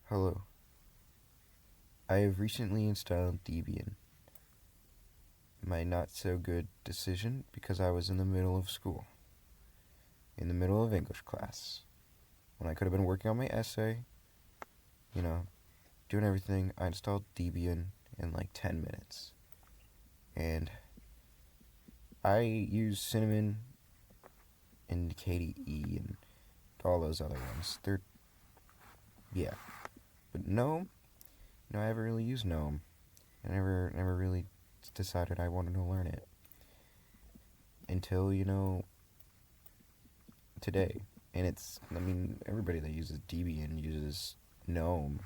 Hello. I have recently installed Debian. My not so good decision because I was in the middle of school. In the middle of English class. When I could have been working on my essay, doing everything, I installed Debian in like 10 minutes. And I use Cinnamon and KDE and all those other ones. But GNOME, I haven't really used GNOME. I never really decided I wanted to learn it until, today. And everybody that uses Debian uses GNOME,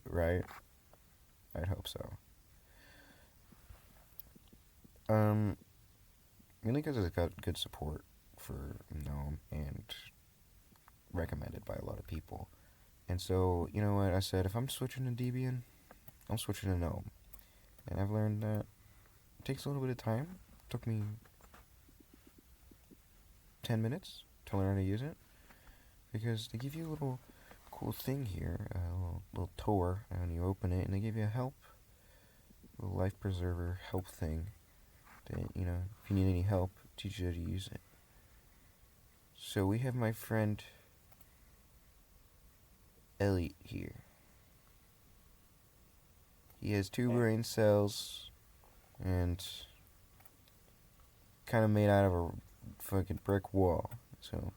right? I'd hope so. Mainly because it's got good support for GNOME and recommended by a lot of people. And so, you know what, I said, if I'm switching to Debian, I'm switching to GNOME. And I've learned that it takes a little bit of time. It took me 10 minutes to learn how to use it, because they give you a little cool thing here, a little tour, and you open it, and they give you a little life preserver help thing that, if you need any help, teach you how to use it. So we have my friend Elliot here. He has 2 brain cells and kind of made out of a fucking brick wall, so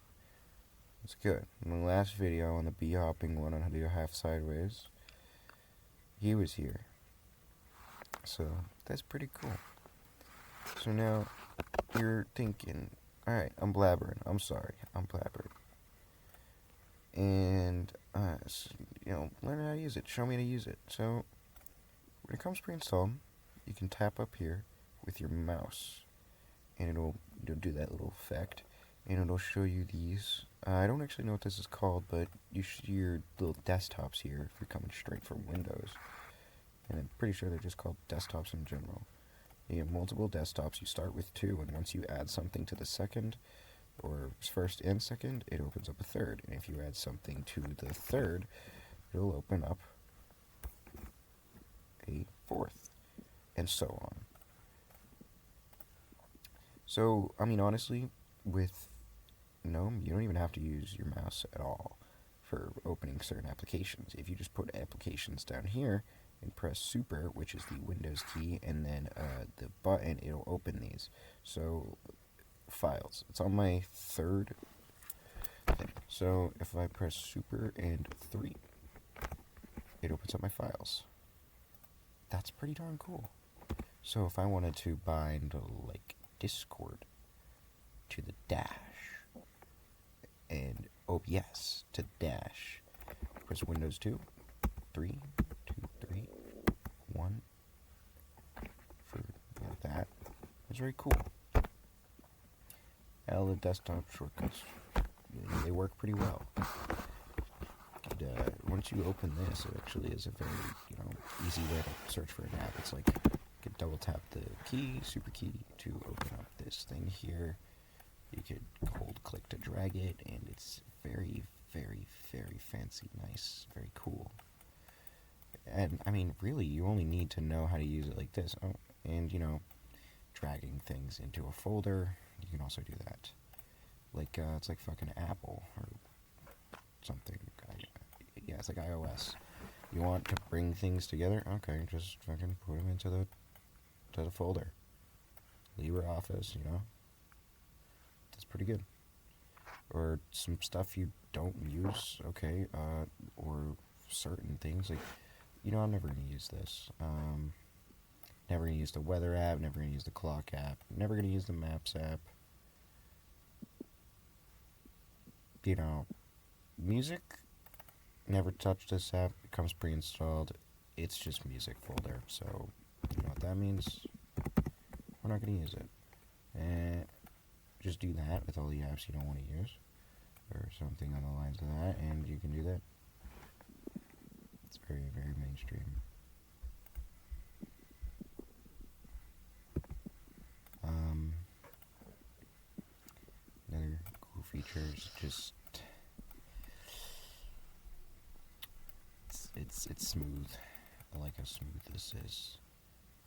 it's good. In the last video, on the bee hopping one on how to do a half sideways, he was here, so that's pretty cool. So now you're thinking, alright, I'm blabbering, I'm sorry, I'm blabbering, and learn how to use it, show me how to use it. So when it comes pre-installed, you can tap up here with your mouse, and it'll do that little effect, and it'll show you these. I don't actually know what this is called, but you see your little desktops here if you're coming straight from Windows, and I'm pretty sure they're just called desktops in general. You have multiple desktops. You start with 2, and once you add something to the second, or first and second, it opens up a third, and if you add something to the third, it'll open up a fourth, and so on. So, honestly, with GNOME, you don't even have to use your mouse at all for opening certain applications. If you just put applications down here and press super, which is the Windows key, and then the button, it'll open these. So, files. It's on my third thing. So, if I press super and 3, it opens up my files. That's pretty darn cool. So, if I wanted to bind, Discord to the dash, and OBS to dash, press Windows 2, 3, 2, 3, 1, for that. It's very cool. All the desktop shortcuts, they work pretty well. And, once you open this, it actually is a very, easy way to search for an app. It's like, you could double tap the key, super key, to open up this thing here. You could hold click to drag it, and it's very, very, very fancy, nice, very cool. And, really, you only need to know how to use it like this. Oh, and, dragging things into a folder, you can also do that. It's like fucking Apple, or something. Yeah, it's like iOS. You want to bring things together? Okay, just fucking put them into the folder. LibreOffice, that's pretty good. Or some stuff you don't use, okay, or certain things, I'm never going to use this. Never going to use the weather app, never going to use the clock app, never going to use the maps app. Music, never touch this app. It comes pre-installed. It's just music folder, so you know what that means. We're not going to use it. And just do that with all the apps you don't want to use, or something on the lines of that, and you can do that. It's very, very mainstream. Another cool feature is just it's smooth. I like how smooth this is.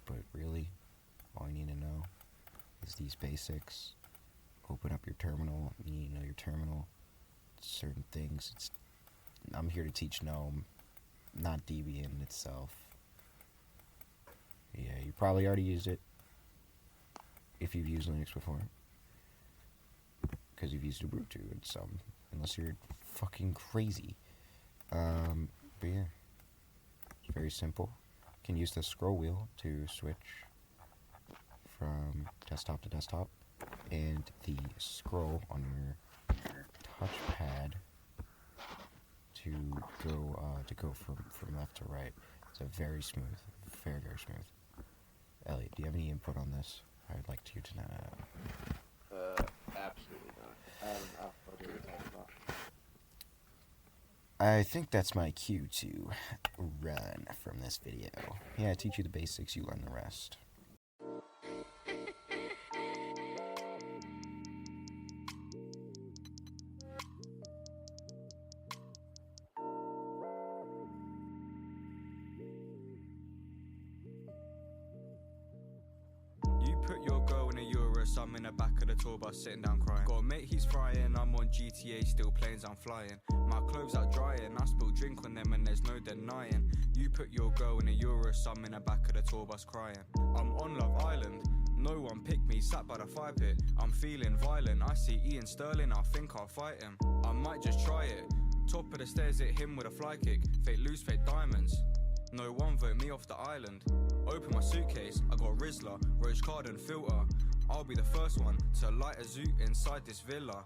But really, all you need to know is these basics. Open up your terminal. You need to know your terminal. Certain things. I'm here to teach GNOME, not Debian itself. Yeah, you probably already used it if you've used Linux before, because you've used Ubuntu and some, unless you're fucking crazy. But yeah, it's very simple. You can use the scroll wheel to switch from desktop to desktop, and the scroll on your touchpad to go from left to right. It's a very smooth, very smooth. Elliot, do you have any input on this? I'd like you to know. Absolutely not. I haven't uploaded it about. I think that's my cue to run from this video. Yeah, I teach you the basics, you learn the rest. Put your girl in a Urus, I'm in the back of the tour bus sitting down crying. Got a mate, he's frying, I'm on GTA, still planes I'm flying. My clothes are drying, I spill drink on them and there's no denying. You put your girl in a Urus, I'm in the back of the tour bus crying. I'm on Love Island, no one picked me, sat by the fire pit. I'm feeling violent, I see Ian Sterling, I think I'll fight him. I might just try it, top of the stairs hit him with a fly kick. Fake loose, fake diamonds, no one vote me off the island. Open my suitcase, I got Rizzler, Roach Card and filter. I'll be the first one to light a zoot inside this villa.